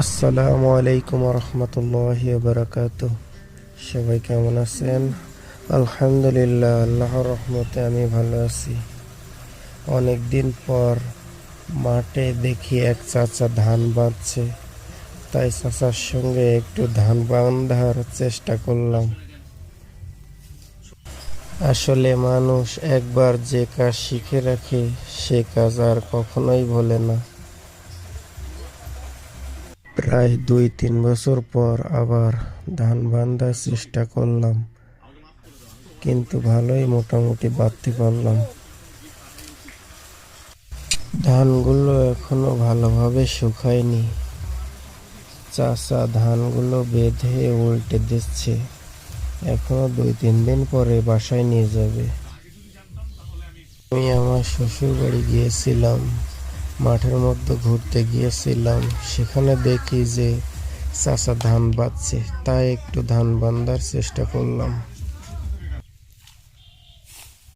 আসসালামু আলাইকুম রহমতুল্লাহি বারাকাতুহ। সবাই কেমন আছেন? আলহামদুলিল্লাহ, আল্লাহর রহমতে আমি ভালো আছি। অনেকদিন পর মাঠে দেখি এক চাচা ধান বাঁধছে, তাই চাচার সঙ্গে একটু ধান বাঁধার চেষ্টা করলাম। আসলে মানুষ একবার যে কাজ শিখে রাখে সে কাজ আর কখনোই ভোলে না। প্রায় 2-3 বছর পর আবার ধান বাঁধার চেষ্টা করলাম, কিন্তু ভালোই মোটামুটি বাঁধতে পারলাম। ধানগুলো এখনো ভালোভাবে শুকায়নি। চাচা ধানগুলো বেঁধে উল্টে দিচ্ছে, এখনো 2-3 দিন পরে বাসায় নিয়ে যাবে। আমি আমার শ্বশুর বাড়ি গিয়েছিলাম, মাঠের মধ্যে ঘুরতে গিয়েছিলাম। সেখানে দেখি যে চাচা ধান বাঁধছে, তাই একটু ধান বাঁধার চেষ্টা করলাম।